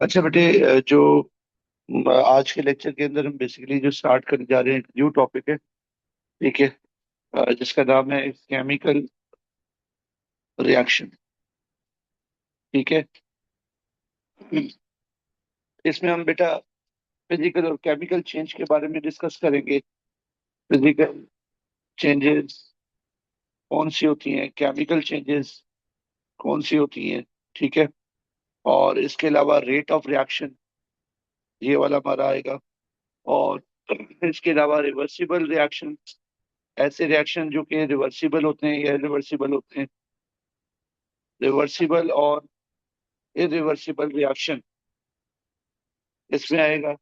अच्छा बेटे, जो आज के लेक्चर के अंदर हम बेसिकली जो स्टार्ट करने जा रहे हैं, एक न्यू टॉपिक है। ठीक है। जिसका नाम है केमिकल रिएक्शन। ठीक है। इसमें हम बेटा फिजिकल और केमिकल चेंज के बारे में डिस्कस करेंगे। फिजिकल चेंजेस कौन सी होती हैं, केमिकल चेंजेस कौन सी होती हैं। ठीक है। और इसके अलावा रेट ऑफ रिएक्शन, ये वाला हमारा आएगा। और इसके अलावा रिवर्सिबल रिएक्शन, ऐसे रिएक्शन जो कि रिवर्सिबल होते हैं या रिवर्सिबल होते हैं। रिवर्सिबल और इरिवर्सिबल रिएक्शन इसमें आएगा।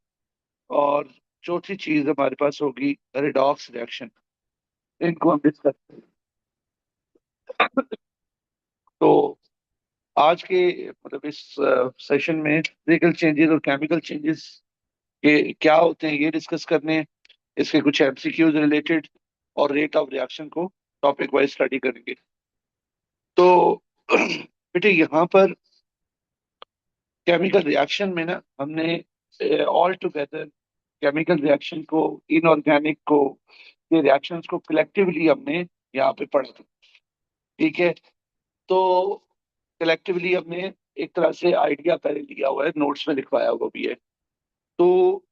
और चौथी चीज हमारे पास होगी रिडॉक्स रिएक्शन। इनको हम डिस्कस करेंगे। तो आज के मतलब इस सेशन में फिजिकल चेंजेस और केमिकल चेंजेस के क्या होते हैं ये डिस्कस करने हैं। इसके कुछ एमसीक्यूज रिलेटेड और रेट ऑफ रिएक्शन को टॉपिक वाइज स्टडी करेंगे। तो बेटे यहाँ पर केमिकल रिएक्शन में ना हमने ऑल टुगेदर केमिकल रिएक्शन को, इनऑर्गेनिक को, ये रिएक्शंस को कलेक्टिवली हमने यहाँ पे पढ़ा था। ठीक है। तो कलेक्टिवली हमने एक तरह से आइडिया पहले लिया हुआ है, नोट्स में लिखवाया हुआ भी है। तो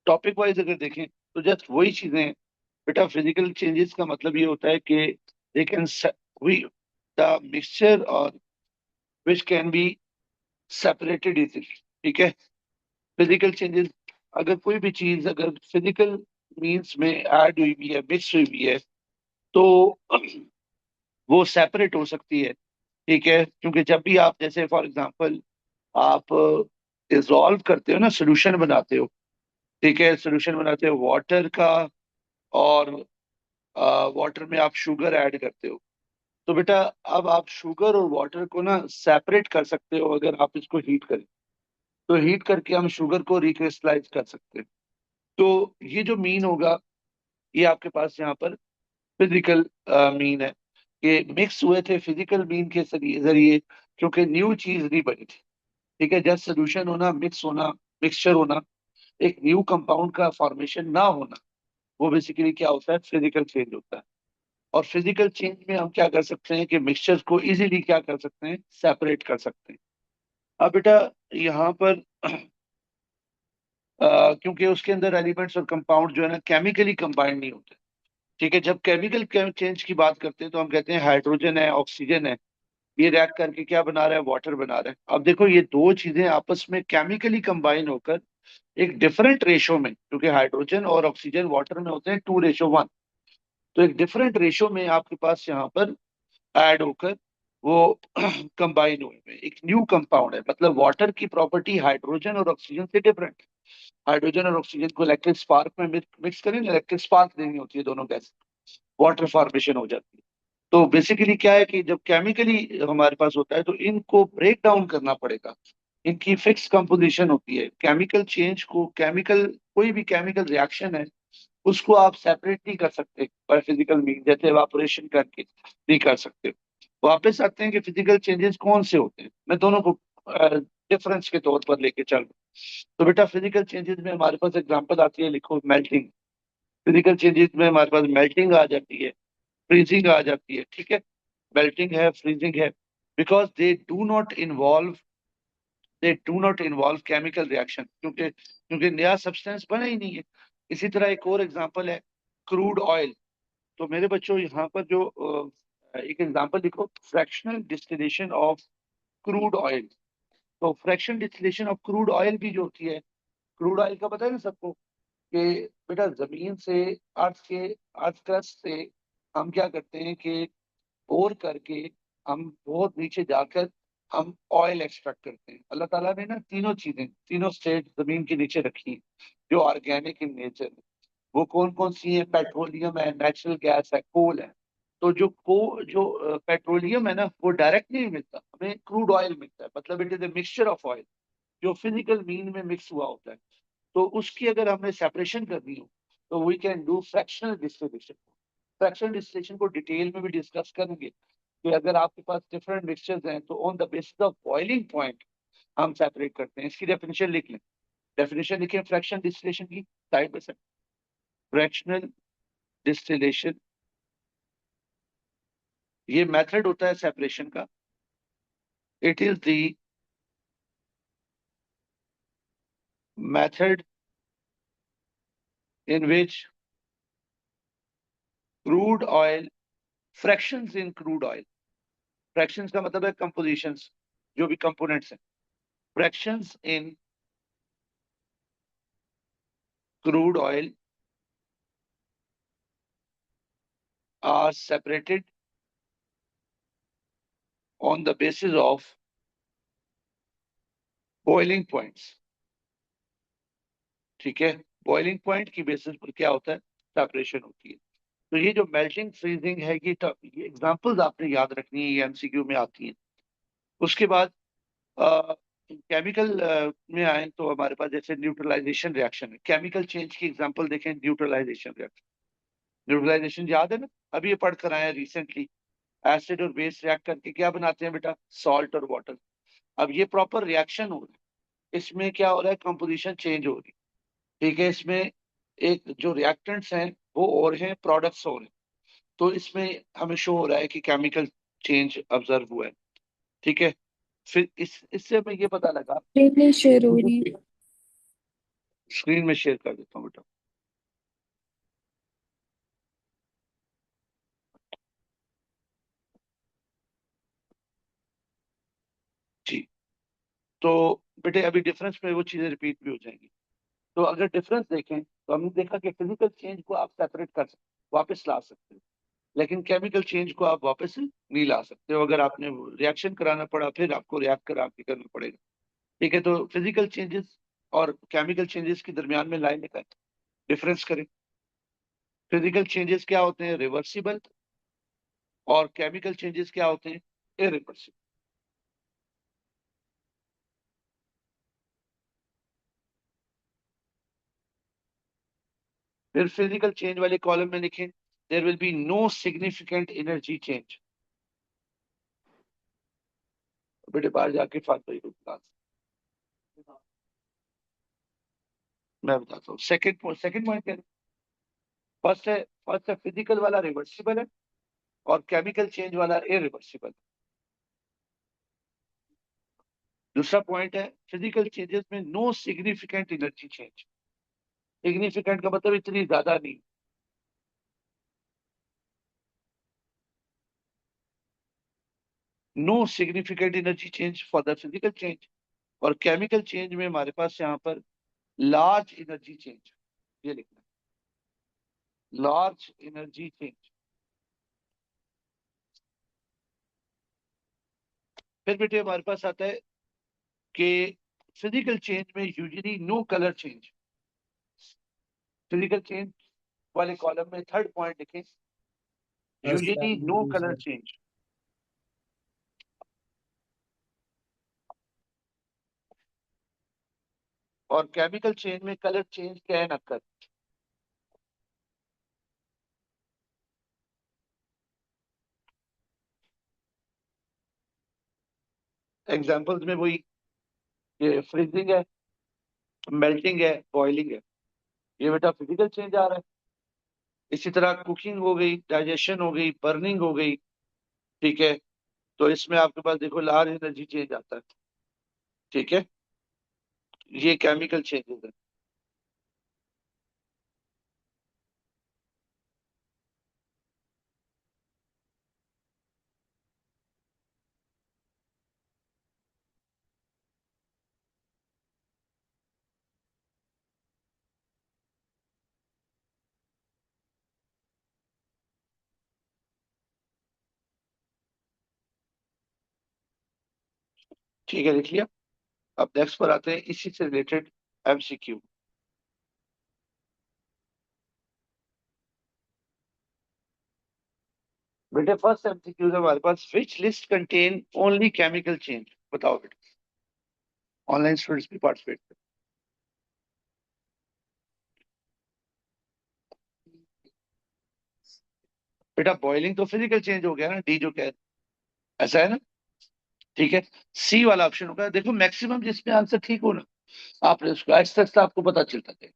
टॉपिक वाइज अगर देखें तो जस्ट वही चीजें हैं। बेटा फिजिकल चेंजेस का मतलब ये होता है कि they can we the mixture और which can be separated easily. ठीक है। फिजिकल चेंजेस, अगर कोई भी चीज अगर फिजिकल मीन्स में ऐड हुई भी है, मिक्स हुई भी है, तो वो सेपरेट हो सकती है। ठीक है। क्योंकि जब भी आप जैसे फॉर एग्जांपल आप डिसॉल्व करते हो ना, सोल्यूशन बनाते हो। ठीक है। सोल्यूशन बनाते हो वाटर का, और वाटर में आप शुगर ऐड करते हो। तो बेटा अब आप शुगर और वाटर को ना सेपरेट कर सकते हो अगर आप इसको हीट करें। तो हीट करके हम शुगर को रिक्रिस्टलाइज कर सकते हैं। तो ये जो मीन होगा, ये आपके पास यहाँ पर फिजिकल मीन है कि मिक्स हुए थे फिजिकल मीन के जरिए, क्योंकि न्यू चीज नहीं बनी थी। ठीक है। जस्ट सोल्यूशन होना, मिक्स होना, मिक्सचर होना, एक न्यू कंपाउंड का फॉर्मेशन ना होना, वो बेसिकली क्या होता है, फिजिकल चेंज होता है। और फिजिकल चेंज में हम क्या कर सकते हैं कि मिक्सचर को इजीली क्या कर सकते हैं, सेपरेट कर सकते हैं। अब बेटा यहाँ पर क्योंकि उसके अंदर एलिमेंट्स और कंपाउंड जो है ना केमिकली कंबाइंड नहीं होते। ठीक है। जब केमिकल चेंज की बात करते हैं तो हम कहते हैं हाइड्रोजन है, ऑक्सीजन है, ये रिएक्ट करके क्या बना रहा है, वाटर बना रहा है। अब देखो ये दो चीजें आपस में केमिकली कंबाइन होकर एक डिफरेंट रेशो में, क्योंकि हाइड्रोजन और ऑक्सीजन वाटर में होते हैं 2:1, तो एक डिफरेंट रेशो में आपके पास यहाँ पर ऐड होकर वो कंबाइन हुए हैं, एक न्यू कंपाउंड है। मतलब वाटर की प्रॉपर्टी हाइड्रोजन और ऑक्सीजन से डिफरेंट है। हाइड्रोजन और ऑक्सीजन को इलेक्ट्रिक स्पार्क में मिक्स करें, इलेक्ट्रिक स्पार्क देनी होती है दोनों गैस, वाटर फॉर्मेशन हो जाती है। तो बेसिकली क्या है कि जब केमिकली हमारे पास होता है तो इनको ब्रेक डाउन करना पड़ेगा। इनकी फिक्स कंपोजिशन होती है। केमिकल चेंज को, केमिकल कोई भी केमिकल रिएक्शन है उसको आप सेपरेट नहीं कर सकते बाय फिजिकल मीन, जैसे एवापोरेशन करके नहीं कर सकते। वापस आते हैं कि फिजिकल चेंजेस कौन से होते हैं, मैं दोनों को डिफरेंस के तौर पर लेके चल रहा हूं। तो बेटा फिजिकल चेंजेस में हमारे पास एग्जांपल आती है, लिखो मेल्टिंग। फिजिकल चेंजेस में हमारे पास मेल्टिंग आ जाती है, फ्रीजिंग आ जाती है। ठीक है। मेल्टिंग है, फ्रीजिंग है, because they do not involve chemical reaction, क्योंकि क्योंकि नया सब्सटेंस बना ही नहीं है। इसी तरह एक और एग्जांपल है क्रूड ऑयल। तो मेरे बच्चों यहाँ पर जो एक एग्जांपल लिखो, fractional distillation of crude oil. तो fraction distillation of crude oil भी जो होती है, क्रूड ऑयल का पता है ना सबको, कि बेटा जमीन से, अर्थ क्रस्ट से हम क्या करते हैं कि बोर करके हम बहुत नीचे जाकर हम ऑयल एक्सट्रैक्ट करते हैं। अल्लाह ताला ने ना तीनों चीजें, तीनों स्टेट जमीन के नीचे रखी हैं जो ऑर्गेनिक इन नेचर है। वो कौन कौन सी है, पेट्रोलियम है, नेचुरल गैस है, कोल है। तो जो पेट्रोलियम है ना वो डायरेक्ट नहीं मिलता, हमें क्रूड ऑयल मिलता है। मतलब it is a mixture of oil जो फिजिकल मीन में मिक्स हुआ होता है। तो उसकी अगर हमने सेपरेशन करनी हो तो we can do fractional distillation. Fractional distillation को डिटेल में भी डिस्कस करेंगे कि अगर आपके पास डिफरेंट मिक्सचर्स हैं तो on the basis of boiling point हम सेपरेट करते हैं। इसकी डेफिनेशन लिख लें। डेफिनेशन लिखें फ्रैक्शन डिस्टिलेशन की, side by side. Fractional distillation ये मेथड होता है सेपरेशन का। It is the method in which crude oil, fractions in crude oil, fractions का मतलब है कंपोजिशंस, जो भी कंपोनेंट्स हैं, fractions in crude oil are separated on the basis of boiling points। ठीक है, बॉइलिंग पॉइंट की बेसिस पर क्या होता है, सेपरेशन होती है। तो ये जो मेल्टिंग फ्रीजिंग है, ये एग्जांपल्स आपने याद रखनी है, ये एमसीक्यू में आती हैं। उसके बाद केमिकल में आए तो हमारे पास जैसे न्यूट्रलाइजेशन रिएक्शन है। केमिकल चेंज की एग्जांपल देखें, न्यूट्रलाइजेशन रिएक्शन। न्यूट्रलाइजेशन याद है ना, अभी ये पढ़ कर आए रिसेंटली। एसिड और बेस रिएक्ट करके क्या बनाते हैं बेटा, सॉल्ट और वाटर। अब ये प्रॉपर रिएक्शन हो रहा है, इसमें क्या हो रहा है, कंपोजिशन चेंज हो रही है। ठीक है, इसमें एक जो रिएक्टेंट्स हैं वो और हैं, प्रोडक्ट्स और हैं। तो इसमें हमें शो हो रहा है कि केमिकल चेंज ऑब्जर्व हुआ है। ठीक है, फिर इससे हमें ये पता लगा। स्क्रीन नहीं शेयर हो रही। स्क्रीन में शेयर कर देता हूँ बेटा। जी, तो बेटे अभी डिफरेंस में वो चीजें रिपीट भी हो जाएंगी। तो अगर डिफरेंस देखें तो हमने देखा कि फिजिकल चेंज को आप सेपरेट कर सकते, वापस ला सकते हो, लेकिन केमिकल चेंज को आप वापस नहीं ला सकते हो। अगर आपने रिएक्शन कराना पड़ा फिर आपको रिएक्ट करा के करना पड़ेगा। ठीक है, तो फिजिकल चेंजेस और केमिकल चेंजेस के दरमियान में लाइन निकाल डिफरेंस करें। फिजिकल चेंजेस क्या होते हैं, रिवर्सिबल, और केमिकल चेंजेस क्या होते हैं, इरिवर्सिबल। फिर फिजिकल चेंज वाले कॉलम में लिखें, there will be no significant energy change. बेटे बाहर जाके फालतू ही बता, मैं बताता हूँ। सेकंड पॉइंट क्या है, फर्स्ट है फिजिकल वाला रिवर्सिबल है, और केमिकल चेंज वाला इरिवर्सिबल। दूसरा पॉइंट है फिजिकल चेंजेस में no significant energy change. Significant का मतलब इतनी ज्यादा नहीं, no significant energy change for the physical change. और केमिकल चेंज में हमारे पास यहाँ पर लार्ज एनर्जी चेंज, ये लिखना है, लार्ज एनर्जी चेंज। फिर बेटे हमारे पास आता है कि फिजिकल चेंज में usually no colour change. Physical change वाले कॉलम में थर्ड पॉइंट लिखें, यूजुअली नो कलर चेंज। और केमिकल चेंज में कलर चेंज क्या है, नक्कर। एग्जांपल्स में वही, ये फ्रीजिंग है, मेल्टिंग है, बॉइलिंग है, ये बेटा फिजिकल चेंज आ रहा है। इसी तरह कुकिंग हो गई, डाइजेशन हो गई, बर्निंग हो गई। ठीक है, तो इसमें आपके पास देखो लार्ज एनर्जी चेंज आता है। ठीक है, ये केमिकल चेंजेस है। ठीक है, लिख लिया। अब नेक्स्ट पर आते हैं इसी से रिलेटेड एमसीक्यू। बेटे फर्स्ट एमसीक्यू है हमारे पास, which list contain only chemical change. बताओ बेटा, ऑनलाइन स्टूडेंट्स भी पार्टिसिपेट करें। बेटा बॉइलिंग तो फिजिकल चेंज हो गया ना, डी जो कह, ऐसा है ना। ठीक है, सी वाला ऑप्शन होगा। देखो मैक्सिमम जिसमें आंसर ठीक हो ना, आपने उसको ऐसा ऐसा आपको पता चलता है।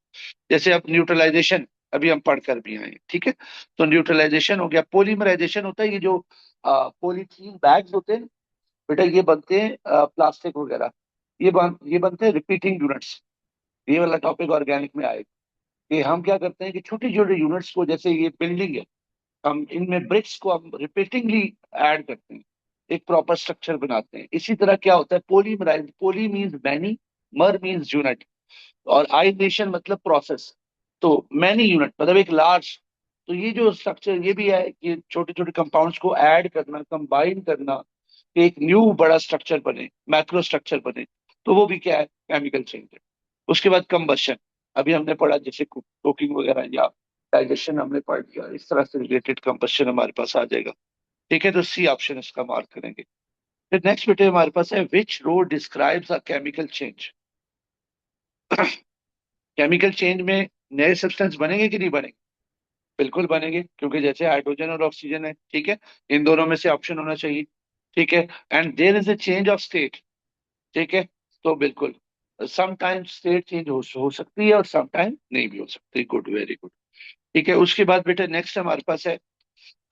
जैसे अब न्यूट्रलाइजेशन अभी हम पढ़कर भी आए हैं, ठीक है। तो न्यूट्रलाइजेशन हो गया, पोलीमराइजेशन होता है, ये जो पॉलीथीन बैग्स होते हैं बेटा, ये बनते हैं प्लास्टिक वगैरह, ये बनते हैं रिपीटिंग यूनिट्स। ये वाला टॉपिक ऑर्गेनिक में आएगा कि हम क्या करते हैं कि छोटी छोटी यूनिट्स को, जैसे ये बिल्डिंग है, हम इनमें ब्रिक्स को हम रिपीटिंगली ऐड करते हैं, एक प्रॉपर स्ट्रक्चर बनाते हैं। इसी तरह क्या होता है पोलीमराइज, पोली मीन्स मैनी, मर मीन्स यूनिट, और आइनेशन मतलब प्रोसेस। तो मैनी यूनिट मतलब एक लार्ज। तो ये जो स्ट्रक्चर ये भी है कि छोटे छोटे कंपाउंड्स को ऐड करना, कंबाइन करना, कि एक न्यू बड़ा स्ट्रक्चर बने, मैक्रो स्ट्रक्चर बने। तो वो भी क्या है, केमिकल चेंज है। उसके बाद कंबशन, अभी हमने पढ़ा जैसे कुकिंग वगैरह या डाइजेशन हमने पढ़ लिया, इस तरह से रिलेटेड कंबशन हमारे पास आ जाएगा। ठीक है, तो सी ऑप्शन इसका मार्क करेंगे। फिर नेक्स्ट बेटे हमारे पास है which row describes a chemical change. Chemical change में नए सब्सटेंस बनेंगे कि नहीं बनेंगे? बिल्कुल बनेंगे, क्योंकि जैसे हाइड्रोजन और ऑक्सीजन है, ठीक है, इन दोनों में से ऑप्शन होना चाहिए। ठीक है, and there is a change of state. ठीक है, तो बिल्कुल सम टाइम स्टेट चेंज हो सकती है और सम टाइम नहीं भी हो सकती। Good, very good. ठीक है, उसके बाद बेटा नेक्स्ट हमारे पास है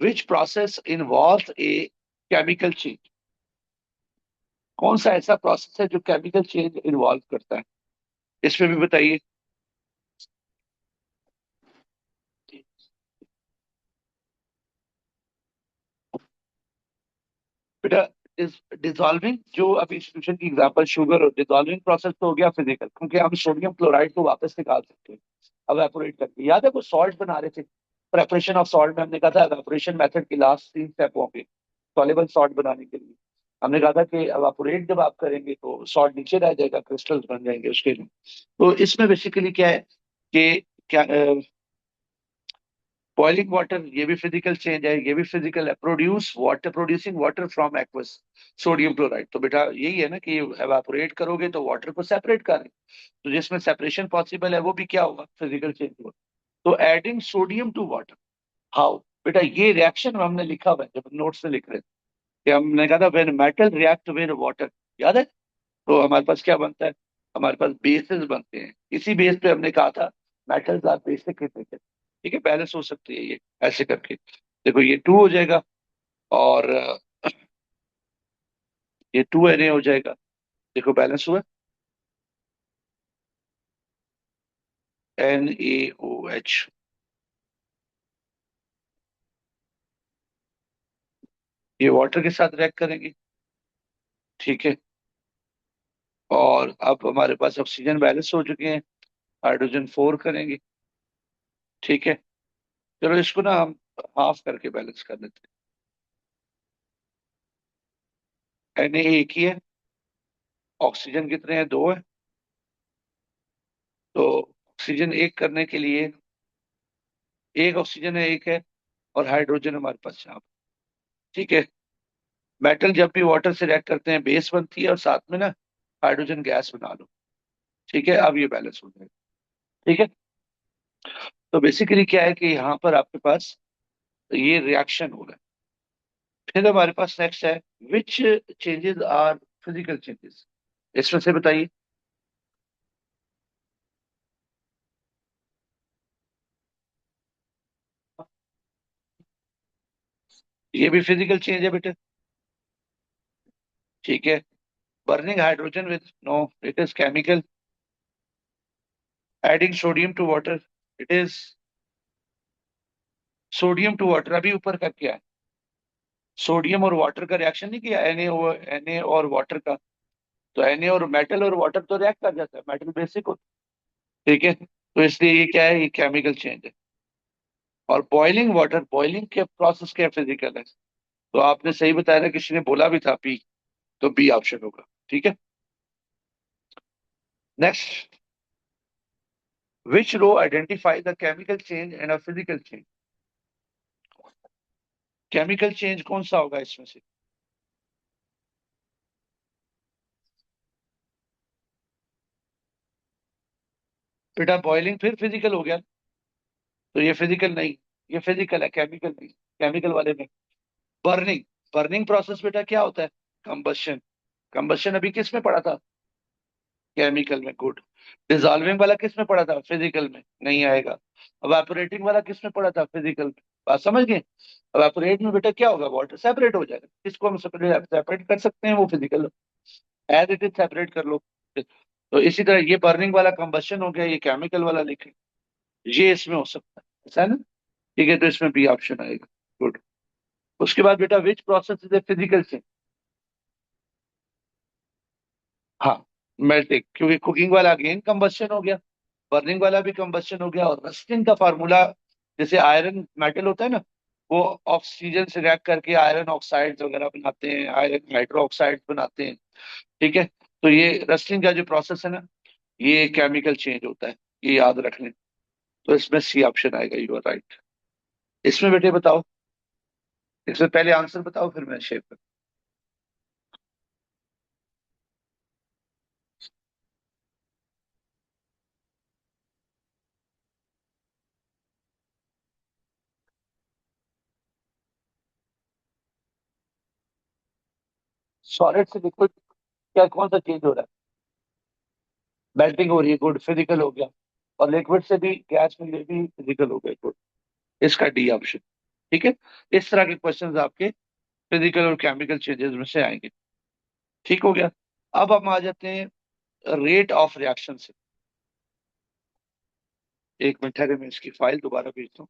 which process involve a chemical change. कौन सा ऐसा प्रोसेस है जो केमिकल चेंज इन्वॉल्व करता है, इसमें भी बताइए। बेटा डिसॉल्विंग, जो अभी सॉल्यूशन की एग्जांपल शुगर और डिसॉल्विंग प्रोसेस तो हो गया फिजिकल, क्योंकि हम सोडियम क्लोराइड को वापस निकाल सकते हैं एवेपोरेट करके। याद है वो सॉल्ट बना रहे थे, प्रेपरेशन ऑफ सॉल्ट में हमने कहा था एवेपोरेशन मेथड के लास्ट 3 स्टेप होंगे सॉल्युबल सॉल्ट बनाने के लिए। हमने कहा था कि एवेपोरेट जब आप करेंगे तो सॉल्ट नीचे रह जाएगा, क्रिस्टल्स बन जाएंगे उसके लिए। तो इसमें बेसिकली क्या है कि क्या बॉइलिंग वाटर, ये भी फिजिकल चेंज है, ये भी फिजिकल है। Produce water, producing water from aqueous sodium chloride, तो बेटा यही है ना कि एवापोरेट करोगे तो वाटर को सेपरेट करें। तो जिसमें सेपरेशन पॉसिबल है वो भी क्या होगा, फिजिकल चेंज होगा। तो adding sodium to water, how? बेटा ये रिएक्शन हमने लिखा हुआ है जब नोट्स में लिख रहे थे, कि हमने कहा था when metal react with water, याद है? तो हमारे पास क्या बनता है, हमारे पास बेसेस बनते हैं। इसी बेस पे हमने कहा था metals are basic in nature. ठीक है, बैलेंस हो सकती है ये ऐसे करके। देखो ये 2 हो जाएगा, और ये 2 Na हो जाएगा। देखो बैलेंस हुआ, NaOH। ये वाटर के साथ रिएक्ट करेंगे, ठीक है। और अब हमारे पास ऑक्सीजन बैलेंस हो चुके हैं, हाइड्रोजन 4 करेंगे, ठीक है। चलो इसको ना हम हाफ करके बैलेंस कर लेते हैं। Na एक ही है, ऑक्सीजन कितने हैं, 2 है। तो ऑक्सीजन एक करने के लिए एक ऑक्सीजन है, एक है, और हाइड्रोजन हमारे पास यहाँ पर, ठीक है। मेटल जब भी वाटर से रिएक्ट करते हैं बेस बनती है, और साथ में ना हाइड्रोजन गैस बना लो, ठीक है। अब ये बैलेंस हो जाएगा, ठीक है। तो बेसिकली क्या है कि यहाँ पर आपके पास ये रिएक्शन हो रहा है। फिर हमारे पास नेक्स्ट है which changes are physical changes, इसमें से बताइए। ये भी फिजिकल चेंज है बेटे, ठीक है। Burning hydrogen with, no, it is chemical. Adding sodium to water, it is sodium to water. अभी ऊपर का क्या है, सोडियम और वाटर का रिएक्शन नहीं किया, Na और वाटर का। तो Na और मेटल और वाटर तो रिएक्ट कर जाता है, मेटल बेसिक होता है, ठीक है। तो इसलिए ये क्या है, ये केमिकल चेंज है। और बॉइलिंग वाटर, बॉइलिंग के प्रोसेस क्या फिजिकल है। तो आपने सही बताया ना, किसी ने बोला भी था बी, तो बी ऑप्शन होगा, ठीक है। Next, which row identify the chemical change and a physical change. Chemical change कौन सा होगा इसमें से? बेटा बॉइलिंग फिर फिजिकल हो गया, तो ये फिजिकल नहीं, ये फिजिकल है, केमिकल नहीं। केमिकल वाले में बर्निंग, बर्निंग प्रोसेस बेटा क्या होता है, कंबशन। कंबशन अभी किस में पढ़ा था? केमिकल में, गुड। डिसॉल्विंग वाला किस में पढ़ा था? फिजिकल में, नहीं आएगा। इवेपोरेटिंग वाला किस में पढ़ा था? फिजिकल में। बात समझ गए? इवेपोरेट में बेटा क्या होगा? वाटर सेपरेट हो जाएगा। किसको हम सेपरेट सेपरेट कर सकते हैं? वो physical, as it is separate कर लो। तो इसी तरह ये बर्निंग वाला कंबशन हो गया, ये केमिकल वाला लिखे, ये इसमें हो सकता है, ऐसा है ना? ठीक है, तो इसमें बी ऑप्शन आएगा। गुड। उसके बाद बेटा which process is a physical change? हाँ, मेल्टिंग, क्योंकि कुकिंग वाला अगेन कंबशन हो गया, बर्निंग वाला भी कंबशन हो गया, और रस्टिंग का फार्मूला, जैसे आयरन मेटल होता है ना, वो ऑक्सीजन से रिएक्ट करके आयरन ऑक्साइड वगैरह बनाते हैं, आयरन हाइड्रो ऑक्साइड बनाते हैं। ठीक है, तो ये रस्टिंग का जो प्रोसेस है ना, ये केमिकल चेंज होता है, ये याद रख लें। तो इसमें सी ऑप्शन आएगा, यू आर राइट। इसमें बेटे बताओ, इसमें पहले आंसर बताओ फिर मैं शेयर करूँ। सॉलिड से लिक्विड क्या, कौन सा चेंज हो रहा है? मेल्टिंग हो रही है, गुड, फिजिकल हो गया। और लिक्विड से भी गैस में, ये भी फिजिकल हो गया, गुड। इसका डी ऑप्शन। ठीक है, इस तरह के क्वेश्चंस आपके फिजिकल और केमिकल चेंजेस में से आएंगे। ठीक हो गया। अब हम आ जाते हैं रेट ऑफ रिएक्शन से। एक मिनट ठहरे, मैं इसकी फाइल दोबारा भेजता हूँ।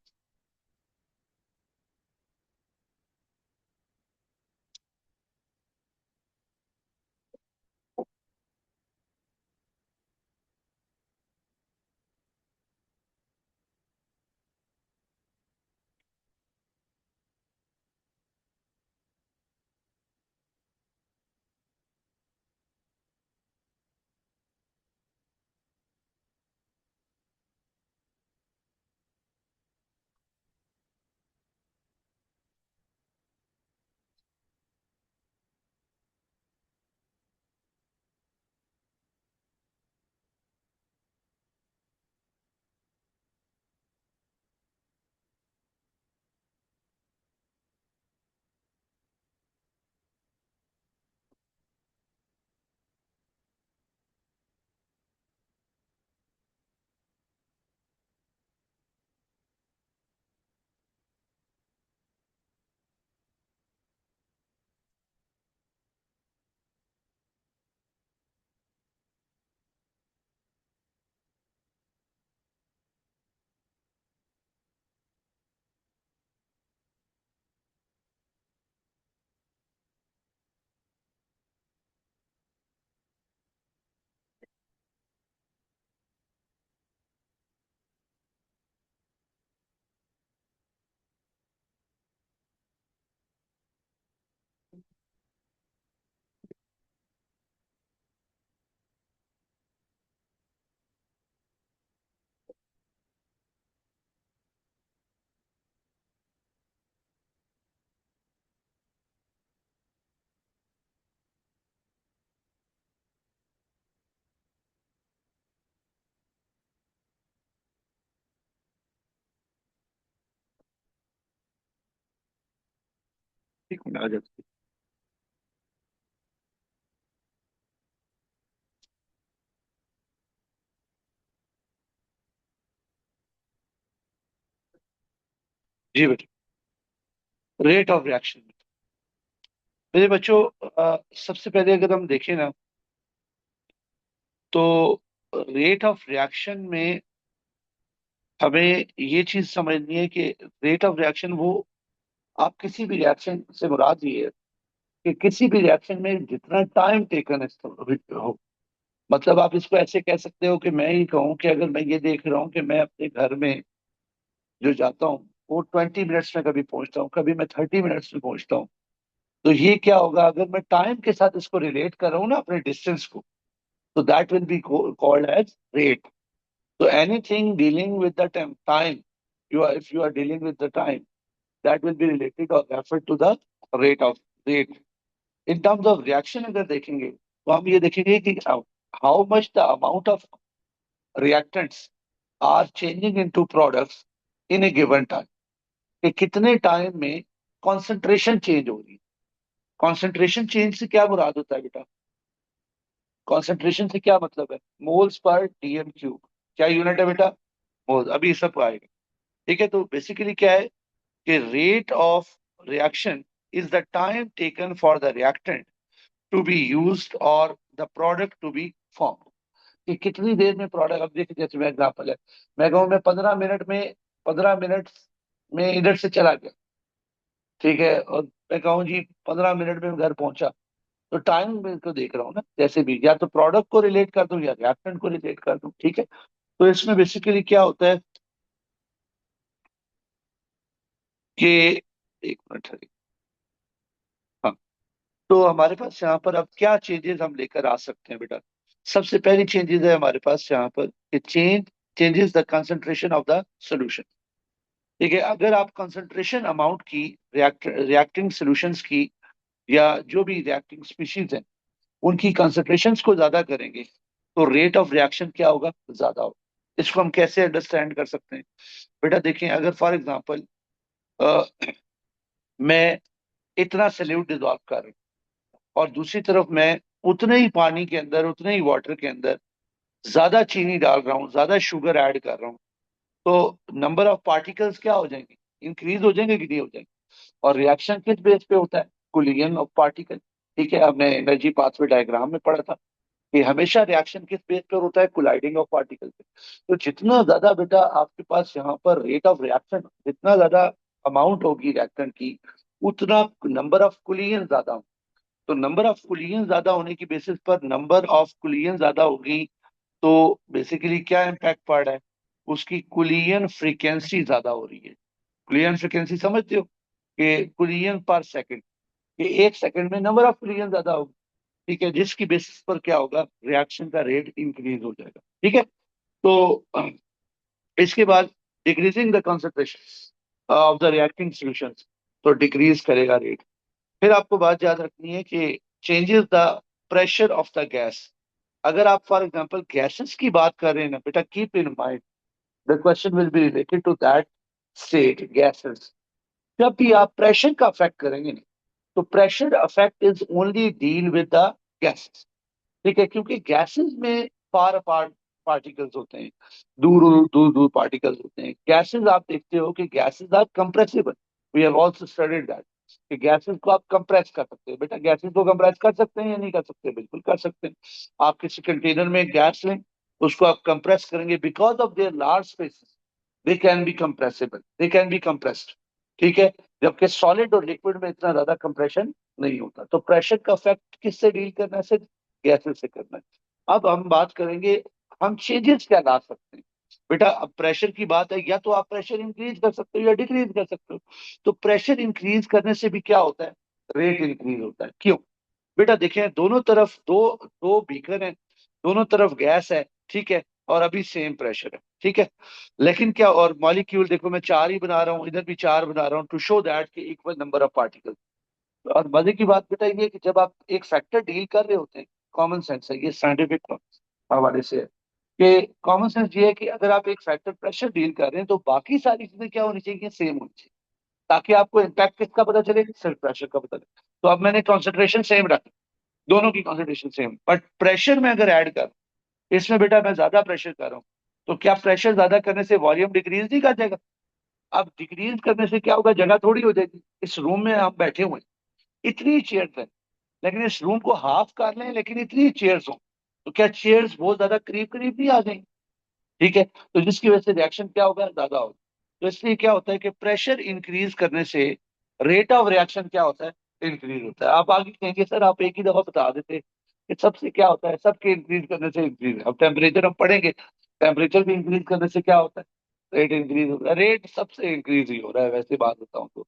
ठीक है, मैं आ जाता हूँ। जी बेटा, रेट ऑफ रिएक्शन। मेरे बच्चों, सबसे पहले अगर हम देखें ना, तो रेट ऑफ रिएक्शन में हमें ये चीज समझनी है कि रेट ऑफ रिएक्शन वो, आप किसी भी रिएक्शन से मुराद ये है कि किसी भी रिएक्शन में जितना टाइम टेकन हो। मतलब आप इसको ऐसे कह सकते हो कि मैं ही कहूँ कि अगर मैं ये देख रहा हूँ कि मैं अपने घर में जो जाता हूँ वो 20 मिनट्स में कभी पहुंचता हूँ, कभी मैं 30 मिनट्स में पहुंचता हूँ। तो ये क्या होगा, अगर मैं टाइम के साथ इसको रिलेट कर रहा हूँ ना, अपने डिस्टेंस को, तो that will be called as rate. So anything dealing with the time, if you are dealing with the time, that will be related or referred to the rate of rate. In terms of reaction अगर देखेंगे तो हम ये देखेंगे कि how much the amount of reactants are changing into products in a given time. कि कितने time में कॉन्सेंट्रेशन चेंज हो रही है। कॉन्सेंट्रेशन चेंज से क्या मुराद होता है बेटा? कॉन्सेंट्रेशन से क्या मतलब है? Moles per DM cube. क्या यूनिट है बेटा? मोल्स। अभी सब आएगा। ठीक है, तो बेसिकली क्या है कि rate of reaction is the time taken for the reactant to be used और the product to be form. कि कितनी देर में प्रोडक्ट, अब देखिए जैसे मैं एग्जाम्पल है, मैं कहूँ मैं 15 मिनट में, 15 मिनट में इधर से चला गया, ठीक है, और मैं कहूँ जी 15 मिनट में घर पहुंचा, तो टाइम में तो देख रहा हूँ ना, जैसे भी या तो प्रोडक्ट को रिलेट कर दूं या रिएक्टेंट को रिलेट कर दूं। ठीक है, तो इसमें बेसिकली क्या होता है कि, एक मिनट है, हाँ, तो हमारे पास यहाँ पर अब क्या चेंजेस हम लेकर आ सकते हैं बेटा? सबसे पहली चेंजेस है हमारे पास यहाँ पर कि changes the concentration of the solution. ठीक है, अगर आप कंसंट्रेशन अमाउंट की रिएक्टिंग सॉल्यूशंस की या जो भी रिएक्टिंग स्पीशीज हैं उनकी कंसंट्रेशंस को ज्यादा करेंगे तो रेट ऑफ रिएक्शन क्या होगा? ज्यादा होगा। इसको हम कैसे अंडरस्टैंड कर सकते हैं बेटा? देखें, अगर फॉर एग्जांपल मैं इतना सल्यूट डिजॉल्व कर रहा हूँ और दूसरी तरफ मैं उतने ही पानी के अंदर, उतने ही वाटर के अंदर ज्यादा चीनी डाल रहा हूँ, ज्यादा शुगर ऐड कर रहा हूँ, तो नंबर ऑफ पार्टिकल्स क्या हो जाएंगे? इंक्रीज हो जाएंगे कि नहीं हो जाएंगे? और रिएक्शन किस बेस पे होता है? Collision of particle. ठीक है, हमने एनर्जी पाथवे डायग्राम में पढ़ा था कि हमेशा रिएक्शन किस बेस पर होता है? कोलाइडिंग ऑफ पार्टिकल पे। तो जितना ज्यादा बेटा आपके पास यहाँ पर रेट ऑफ रिएक्शन, जितना ज्यादा अमाउंट होगी रिएक्टेंट की, उतना नंबर ऑफ कोलिजन ज्यादा होंगे। तो नंबर ऑफ कोलिजन ज्यादा होने की बेसिस पर नंबर ऑफ कोलिजन ज्यादा होगी, तो बेसिकली क्या इम्पैक्ट पड़ रहा है? उसकी कोलिजन फ्रीक्वेंसी ज्यादा हो रही है। कोलिजन फ्रीक्वेंसी समझते हो कि कोलिजन पर सेकंड, कि 1 सेकंड में नंबर ऑफ कोलिजन ज्यादा होगी। ठीक है, जिसकी बेसिस पर क्या होगा? रिएक्शन का रेट इंक्रीज हो जाएगा। ठीक है, तो इसके बाद decreasing the concentration of the reacting solutions, तो डिक्रीज करेगा रेट। फिर आपको बात याद रखनी है कि changes the pressure of the gas. अगर आप फॉर एग्जांपल गैसेस की बात कर रहे हैं ना बेटा, keep in mind the question will be related to that state gases. जब भी आप प्रेशर का अफेक्ट करेंगे ना, तो pressure effect is only deal with the gases. ठीक है, क्योंकि गैसेस में फार अपार्ट पार्टिकल्स होते हैं, दूर दूर दूर पार्टिकल्स होते हैं। गैसेस आप देखते हो कि gases are compressible. We have also studied that कि गैसेस को आप कंप्रेस कर सकते हैं। बेटा गैसेस को कंप्रेस कर सकते हैं या नहीं कर सकते? बिल्कुल कर सकते हैं। आप किसी कंटेनर में गैस लें, उसको आप कंप्रेस करेंगे, because of their large spaces they can be compressible, they can be compressed. ठीक है, जबकि सॉलिड और लिक्विड में इतना ज्यादा कंप्रेशन नहीं होता। तो प्रेशर का इफेक्ट किससे डील करना है? सिर्फ गैसेस से करना है। अब हम बात करेंगे हम चेंजेस क्या ला सकते हैं। बेटा अब प्रेशर की बात है, या तो आप प्रेशर इंक्रीज कर सकते हो या डिक्रीज कर सकते हो। तो प्रेशर इंक्रीज करने से भी क्या होता है? रेट इंक्रीज होता है। क्यों? बेटा देखें, दोनों तरफ दो दो बीकर हैं, दोनों तरफ गैस है, ठीक है, और अभी सेम प्रेशर है। ठीक है, लेकिन क्या, और मॉलिक्यूल देखो मैं चार ही बना रहा हूँ, इधर भी चार बना रहा हूँ, टू शो दैट कि इक्वल नंबर ऑफ पार्टिकल। और मजे की बात बेटा ये है कि जब आप एक फैक्टर डील कर रहे होते हैं, कॉमन सेंस है ये, साइंटिफिक हवाले से है कि कॉमन सेंस ये है कि अगर आप एक फैक्टर प्रेशर डील कर रहे हैं तो बाकी सारी चीजें क्या होनी चाहिए? सेम होनी चाहिए, ताकि आपको इम्पैक्ट किसका पता चले? सिर्फ प्रेशर का पता चले। तो अब मैंने कॉन्सेंट्रेशन सेम रखी, दोनों की कॉन्सेंट्रेशन सेम, बट प्रेशर में अगर ऐड कर, इसमें बेटा मैं ज्यादा प्रेशर कर रहा हूँ, तो क्या प्रेशर ज्यादा करने से वॉल्यूम डिक्रीज नहीं कर जाएगा? अब डिक्रीज करने से क्या होगा? जगह थोड़ी हो जाएगी। इस रूम में हम बैठे हुए हैं, इतनी चेयर है, लेकिन इस रूम को हाफ कर लें लेकिन इतनी चेयर्स हो, तो क्या चेयर्स बहुत ज्यादा करीब करीब नहीं आ जाएंगी? ठीक है, तो जिसकी वजह से रिएक्शन क्या होगा? ज्यादा होगा। तो इसलिए क्या होता है कि प्रेशर इंक्रीज करने से रेट ऑफ रिएक्शन क्या होता है? इंक्रीज होता है। आप आगे कहेंगे सर आप एक ही दफा बता देते कि सबसे क्या होता है? सबके इंक्रीज करने से इंक्रीज। अब टेम्परेचर हम पढ़ेंगे, टेम्परेचर भी इंक्रीज करने से क्या होता है? रेट इंक्रीज होता है। रेट सबसे इंक्रीज ही हो रहा है वैसे बात बताऊं तो।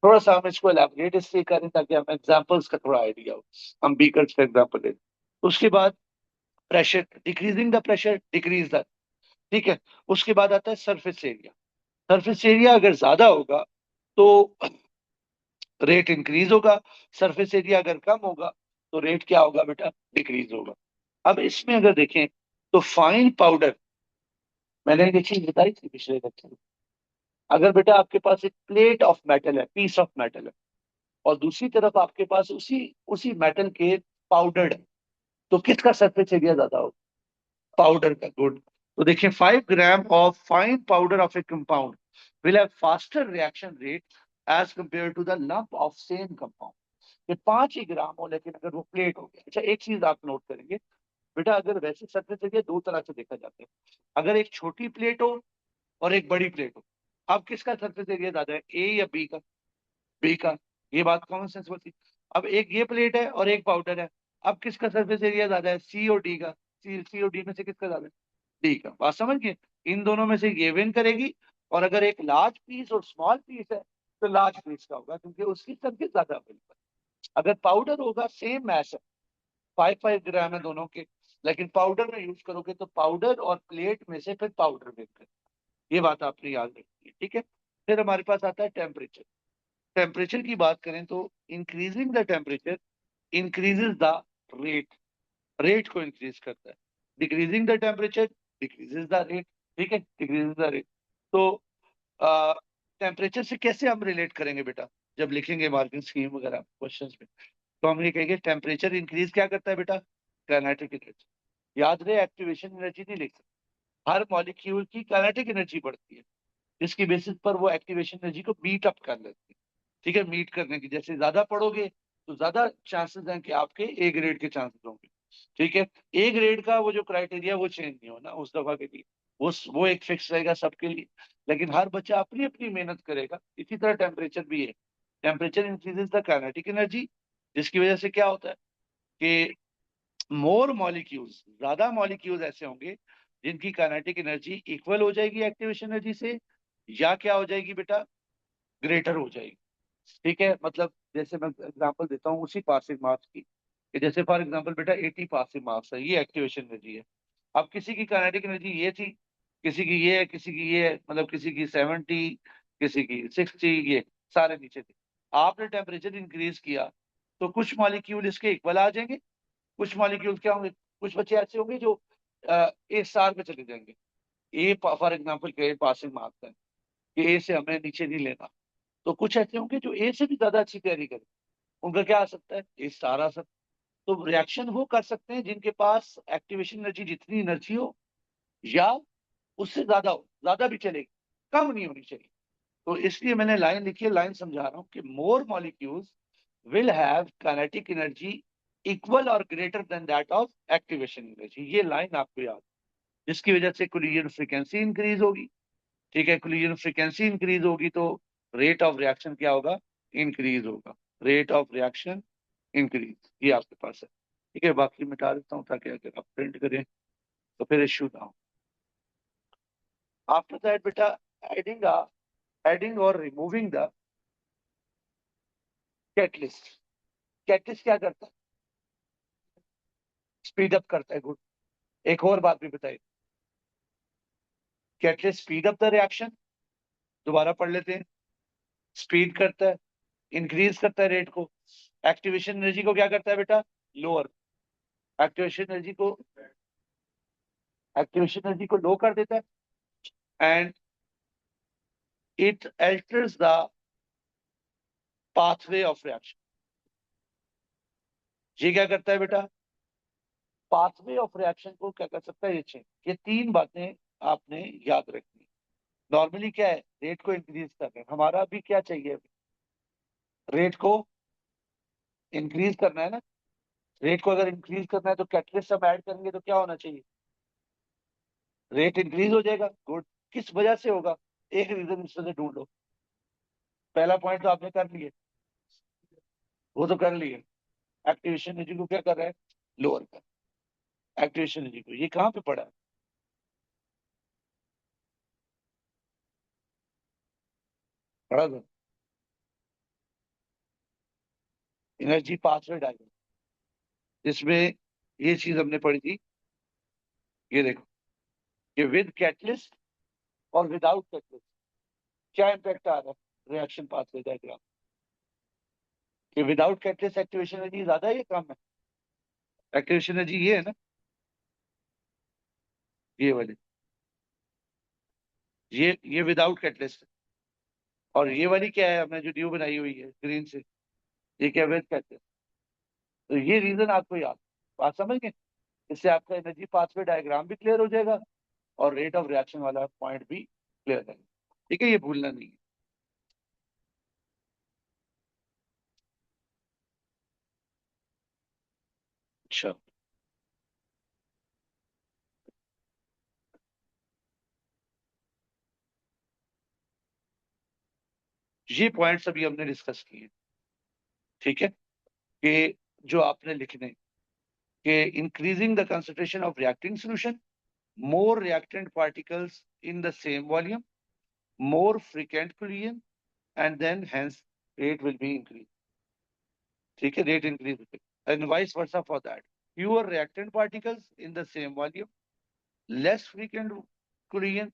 थोड़ा सा हम इसको एलैबोरेट इसलिए करें ताकि हमें एग्जांपल्स का थोड़ा आइडिया हो। हम बीकर्स का एग्जांपल लें, उसके बाद pressure, decreasing the pressure decrease the, ठीक है। उसके बाद आता है सरफेस एरिया। सरफेस एरिया अगर ज्यादा होगा तो रेट इंक्रीज होगा, सरफेस एरिया अगर कम होगा तो रेट क्या होगा बेटा? डिक्रीज होगा। अब इसमें अगर देखें तो फाइन पाउडर, मैंने ये चीज बताई थी पिछले लेक्चर में। अगर बेटा आपके पास एक प्लेट ऑफ मेटल है, पीस ऑफ मेटल है, और दूसरी तरफ आपके पास उसी उसी मेटल के पाउडर्ड है, तो किसका सरफेस एरिया ज्यादा होगा? पाउडर का। गुड। तो देखिए 5 gram of fine powder of a compound will have faster reaction rate as compare to the lump of same compound. ये 5 ही ग्राम हो, लेकिन अगर वो प्लेट हो गया। अच्छा, एक चीज आप नोट करेंगे बेटा, अगर वैसे सरफेस एरिया दो तरह से देखा जाता है। अगर एक छोटी प्लेट हो और एक बड़ी प्लेट हो, अब किसका सरफेस एरिया ज्यादा है, ए या बी का? बी का। ये बात कॉमन सेंस बोलती है। अब एक ये प्लेट है और एक पाउडर है, अब किसका सरफेस एरिया ज्यादा है, सी और डी का? सी और डी में से किसका ज्यादा है? डी का। बात समझ गए? इन दोनों में से ये विन करेगी। और अगर एक लार्ज पीस और स्मॉल पीस है, तो लार्ज पीस का होगा, क्योंकि उसकी सरफेस ज्यादा अवेलेबल है। अगर पाउडर होगा, सेम मैच है, 5 5 ग्राम है दोनों के, लेकिन पाउडर में यूज करोगे तो पाउडर और प्लेट में से फिर पाउडर विन करेगा। ये बात आपने याद रखनी है, ठीक है। फिर हमारे पास आता है टेम्परेचर। टेम्परेचर की बात करें तो increasing the temperature increases the rate, rate को इंक्रीज करता है। Decreasing the temperature decreases the rate, ठीक है, डिक्रीजेज द रेट। तो टेम्परेचर से कैसे हम रिलेट करेंगे बेटा, जब लिखेंगे मार्किंग स्कीम वगैरह क्वेश्चंस में? तो हम ये कहेंगे टेम्परेचर इंक्रीज क्या करता है बेटा? Kinetic energy. याद रहे, एक्टिवेशन एनर्जी नहीं लिख सकते। हर मॉलिक्यूल की काइनेटिक एनर्जी बढ़ती है, जिसकी बेसिस पर वो एक्टिवेशन एनर्जी को बीट अप कर लेते हैं। ठीक है, मीट करने की, जैसे ज्यादा पढ़ोगे तो ज्यादा चांसेस हैं कि आपके ए ग्रेड के चांसेस होंगे। ठीक है। ए ग्रेड का वो जो क्राइटेरिया वो चेंज नहीं होना उस दफा के लिए, वो एक फिक्स रहेगा सबके लिए। लेकिन हर बच्चा अपनी अपनी मेहनत करेगा। इसी तरह टेम्परेचर भी है। Temperature increases the kinetic energy, जिसकी वजह से क्या होता है कि मोर मॉलिक्यूल्स, ज्यादा मॉलिक्यूल्स ऐसे होंगे जिनकी काइनेटिक एनर्जी इक्वल हो जाएगी एक्टिवेशन एनर्जी से, या क्या हो जाएगी बेटा, ग्रेटर हो जाएगी। ठीक है, मतलब जैसे मैं एग्जांपल देता हूँ उसी पासिंग मार्क्स की, कि जैसे फॉर एग्जांपल बेटा 80 पासिंग मार्क्स है, ये एक्टिवेशन एनर्जी है। अब किसी की काइनेटिक एनर्जी ये थी, किसी की ये है, किसी की ये है, मतलब किसी की 70, किसी की 60, ये सारे नीचे थे। आपने टेम्परेचर इंक्रीज किया तो कुछ मॉलिक्यूल इसके इक्वल आ जाएंगे, कुछ मॉलिक्यूल क्या होंगे, कुछ बच्चे ऐसे होंगे जो ए स्टार पे चले जाएंगे। ए फॉर एग्जाम्पल के पासिंग मार्क्स है कि ए से हमें नीचे नहीं लेना, तो कुछ ऐसे होंगे जो ए से भी ज्यादा अच्छी तैयारी करें, उनका क्या आ सकता है, ए स्टार आ सकता है। तो रिएक्शन वो कर सकते हैं जिनके पास एक्टिवेशन एनर्जी जितनी एनर्जी हो, या उससे ज्यादा हो, ज्यादा भी चलेगी, कम नहीं होनी चाहिए। तो इसलिए मैंने लाइन लिखी है, लाइन समझा रहा हूँ कि more molecules will have kinetic energy equal और greater than that of activation energy. ये लाइन आपको याद, जिसकी वजह से कोलिजन फ्रीक्वेंसी इंक्रीज होगी। ठीक है, कोलिजन फ्रीक्वेंसी इंक्रीज होगी तो रेट ऑफ रिएक्शन क्या होगा, इंक्रीज होगा। रेट ऑफ रिएक्शन इंक्रीज, ये आपके पास है। ठीक है, बाकी मिटा देता हूँ ताकि अगर आप प्रिंट करें तो फिर इश्यू ना हो। आफ्टर दैट बेटा, एडिंग एडिंग और रिमूविंग द कैटलिस्ट। कैटलिस्ट क्या करता है, स्पीड अप करता है। गुड। एक और बात भी बताइए, catalyst speed up the reaction, दोबारा पढ़ लेते हैं। स्पीड करता है, इंक्रीज करता है रेट को। एक्टिवेशन एनर्जी को क्या करता है बेटा, लोअर। एक्टिवेशन एनर्जी को एक्टिवेशन एनर्जी को लो कर देता है। And it altars the pathway of reaction. ये क्या करता है बेटा, पाथवे ऑफ रिएक्शन को क्या कर सकता है, ये चेंज। ये तीन बातें आपने याद रखनी। नॉर्मली क्या है, रेट को इंक्रीज कर रहे हैं, हमारा भी क्या चाहिए अभी, रेट को इंक्रीज करना है ना। रेट को अगर इंक्रीज करना है तो कैटलिस्ट हम ऐड करेंगे तो क्या होना चाहिए, रेट इंक्रीज हो जाएगा। गुड। किस वजह से होगा, एक रीजन इसमें से ढूंढो। पहला पॉइंट तो आपने कर लिए, वो तो कर लिए, एक्टिवेशन एनर्जी को क्या कर रहा है, लोअर कर। एक्टिवेशन एनर्जी को, ये कहाँ पे पड़ा है, पढ़ा था, एनर्जी पाथवे डायग्राम, जिसमें ये चीज हमने पढ़ी थी। ये देखो, कि विद कैटलिस्ट और विदाउट कैटलिस्ट क्या इम्पैक्ट आ रहा है रिएक्शन पाथवे डायग्राम। कि विदाउट कैटलिस्ट एक्टिवेशन एनर्जी ज्यादा है, ये कम है, एक्टिवेशन एनर्जी ये है ना, ये वाली, ये विदाउट कैटलिस्ट। और ये वाली क्या है, हमने जो ड्यू बनाई हुई है ग्रीन से, ये क्या विद कैटलिस्ट। तो ये रीजन आपको याद, बात समझ गए? इससे आपका एनर्जी पाथवे डायग्राम भी क्लियर हो जाएगा और रेट ऑफ रिएक्शन वाला पॉइंट भी क्लियर रहेगा। ठीक है, ये भूलना नहीं है। अच्छा, ये पॉइंट्स अभी हमने डिस्कस किए। ठीक है, कि जो आपने लिखने कि increasing the concentration of reacting solution, more reactant particles in the same volume, more frequent collision, and then hence rate will be increased. ठीक है, rate increase and vice versa for that. Fewer reactant particles in the same volume, less frequent collision.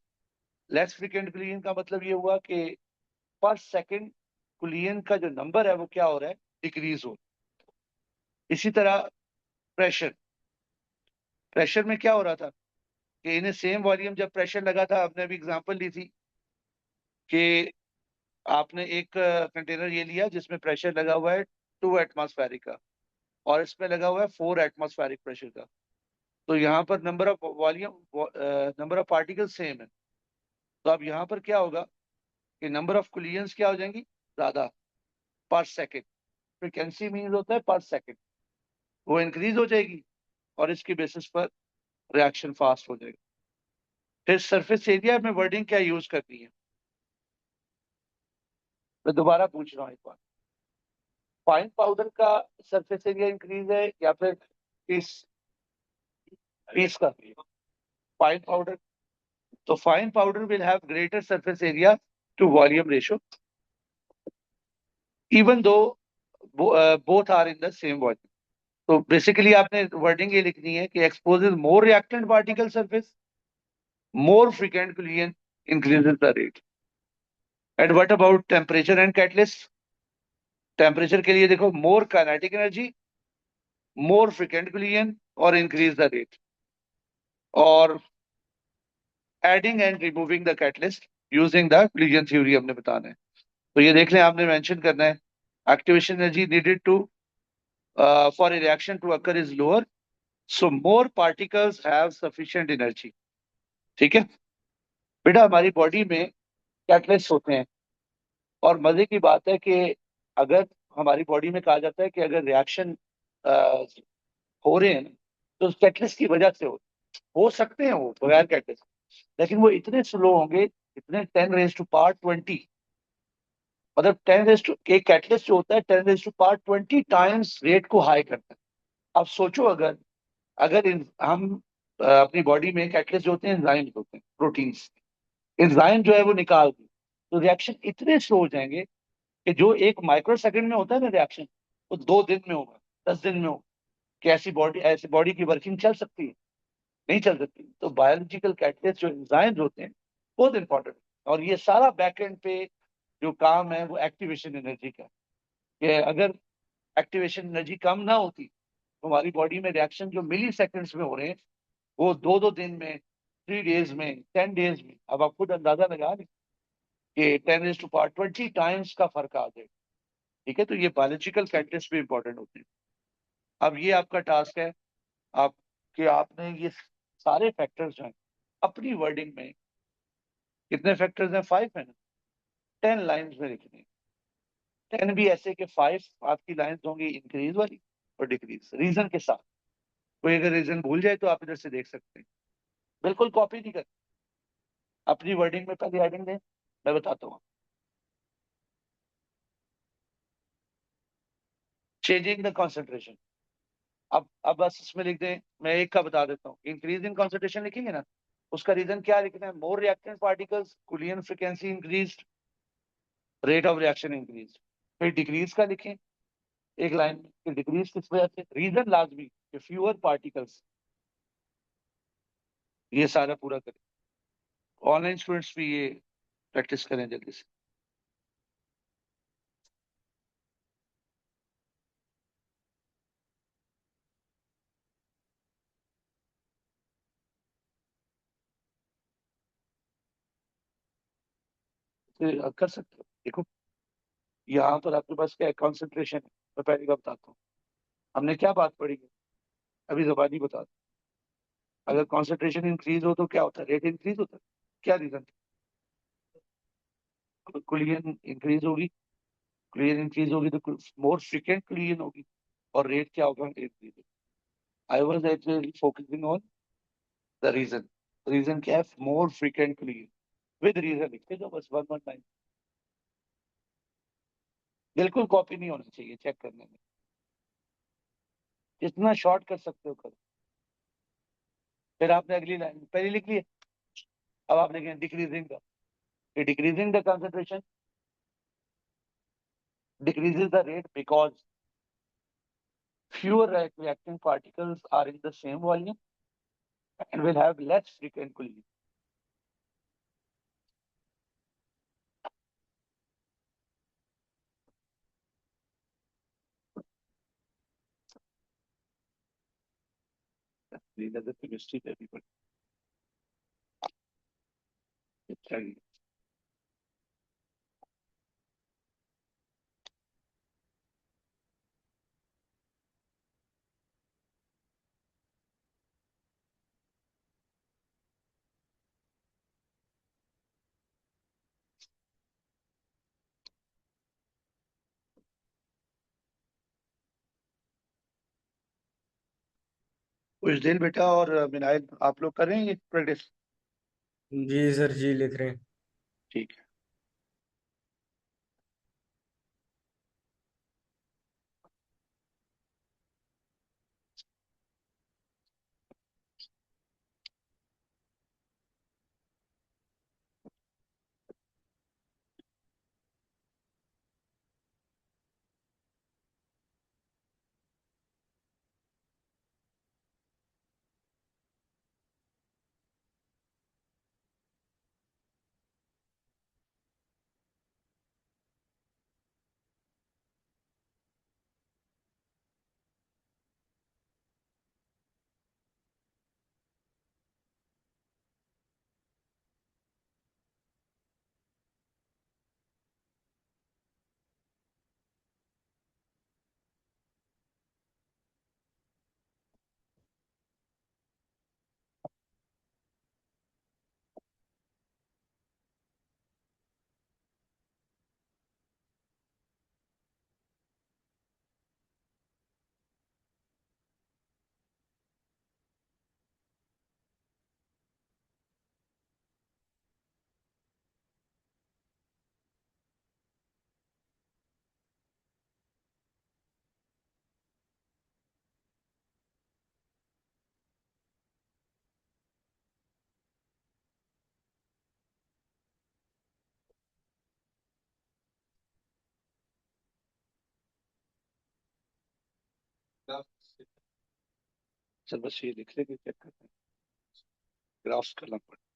Less frequent collision का मतलब ये हुआ कि पर second collision का जो नंबर है वो क्या हो रहा है, डिक्रीज हो। इसी तरह प्रेशर, प्रेशर में क्या हो रहा था कि इन्हें सेम वॉल्यूम जब प्रेशर लगा था, आपने अभी एग्जांपल ली थी कि आपने एक कंटेनर ये लिया जिसमें प्रेशर लगा हुआ है 2 एटमॉस्फेरिक का और इसमें लगा हुआ है 4 एटमॉस्फेरिक प्रेशर का। तो यहाँ पर number of volume, number of particle same है। तो अब यहाँ पर क्या होगा कि नंबर ऑफ कोलिजन्स क्या हो जाएंगी, ज्यादा, पर सेकेंड। फ्रिक्वेंसी मीन होता है पर सेकेंड, वो इंक्रीज हो जाएगी और इसकी बेसिस पर रिएक्शन फास्ट हो जाएगा। फिर सरफेस एरिया में वर्डिंग क्या यूज करनी है, मैं दोबारा पूछ रहा हूँ एक बार। फाइन पाउडर का सरफेस एरिया इंक्रीज है या फिर पीस, पीस का फाइन पाउडर? तो fine powder will have greater surface area to volume ratio even though both are in the same volume. तो बेसिकली आपने वर्डिंग ये लिखनी है कि exposes more reactant particle surface, more frequent collision increases the rate. And what about temperature and catalyst? Temperature के लिए देखो, मोर kinetic energy, मोर frequent collision और इंक्रीज द रेट। और adding and removing the catalyst using the collision theory हमने बताना है। तो ये देख लें, आपने मेंशन करना है activation energy needed to for a reaction to occur is lower, so more particles have sufficient energy। ठीक है बेटा, हमारी बॉडी में कैटलिस्ट होते हैं और मजे की बात है कि अगर हमारी बॉडी में कहा जाता है कि अगर रिएक्शन हो रहे हैं तो कैटलिस्ट की वजह से हो सकते हैं वो बगैर कैटलिस्ट, लेकिन वो इतने स्लो होंगे, इतने 10⁻²0, मतलब 10 एक कैटलिस्ट जो होता है 10⁻²20 टाइम्स रेट को हाई करता है। अब सोचो, अगर अगर हम अपनी बॉडी में कैटलिस्ट जो होते हैं एंजाइम्स होते हैं, प्रोटीन्स, एंजाइम जो है वो निकाल दें तो रिएक्शन इतने स्लो हो जाएंगे कि जो एक माइक्रो सेकंड में होता है ना रिएक्शन, वो 2 दिन में होगा, 10 दिन में होगा। कि ऐसी बॉडी की वर्किंग चल सकती है? नहीं चल सकती। तो बायोलॉजिकल कैटलिस्ट जो एंजाइम्स होते हैं बहुत इंपॉर्टेंट है। और ये सारा बैक एंड पे जो काम है वो एक्टिवेशन एनर्जी का है। कि अगर एक्टिवेशन एनर्जी कम ना होती तो हमारी बॉडी में रिएक्शन जो मिली सेकेंड्स में हो रहे हैं वो 2-2 दिन में, 3 डेज में, 10 डेज में, अब आप खुद अंदाजा लगा लें कि 10⁻20 टाइम्स का फर्क आ जाए। ठीक है, तो ये बायोलॉजिकल कैटलिस्ट भी इंपॉर्टेंट होते हैं। अब ये आपका टास्क है, आप कि आपने ये सारे फैक्टर्स जो हैं अपनी वर्डिंग में, कितने फैक्टर्स हैं, 5 है ना, 10 लाइन्स में लिखने हैं। 10 भी ऐसे कि 5 आपकी लाइन्स होंगी इंक्रीज वाली और डिक्रीज रीजन के साथ। कोई अगर रीजन भूल जाए तो आप इधर से देख सकते हैं। बिल्कुल कॉपी नहीं कर, अपनी वर्डिंग में पहले हेडिंग दें, मैं बताता हूँ। Changing the concentration. अब बस इसमें लिख दें, मैं एक का बता देता हूँ। इंक्रीज इन कॉन्सेंट्रेशन लिखेंगे ना, उसका रीजन क्या लिखना है, more reactant particles, collision frequency increase, rate of reaction increase. फिर डिक्रीज का लिखें एक लाइन में कि डिक्रीज किस वजह से, रीजन लाजमी कि फ्यूअर पार्टिकल्स। ये सारा पूरा करें। ऑनलाइन स्टूडेंट्स भी ये प्रैक्टिस करें जल्दी से। फिर कर सकते हो। देखो, यहाँ पर आपके पास क्या है, कॉन्सेंट्रेशन है। मैं पहले का बताता हूँ, हमने क्या बात पढ़ी है, अभी जबानी बता दो। अगर कॉन्सेंट्रेशन इंक्रीज हो तो क्या होता है, रेट इंक्रीज होता है। क्या रीजन? कुलियन इंक्रीज होगी, कुलियन इंक्रीज होगी तो मोर फ्रिक्वेंट कुलियन होगी, और रेट क्या होगा, increase. I was actually focusing on the reason. Reason क्या है, more frequent collision. With reason लिखते जाओ बस, 1 1 9। बिल्कुल कॉपी नहीं होना चाहिए चेक करने में, जितना शॉर्ट कर सकते हो करो। फिर आपने अगली लाइन पहले लिख ली है, अब आप लिखें डिक्रीजिंग का। Decreasing the concentration decreases the rate because fewer reacting particles are in the same volume and will have less frequent collision. These are the chemistry that people study. कुछ दिन बेटा और मिनाइल आप लोग कर रहे हैं ये प्रैक्टिस? जी सर जी, लिख रहे हैं। ठीक है। चल बस ये लिख लेंगे, चेक करते हैं, ग्राफ्स करना पड़ेगा।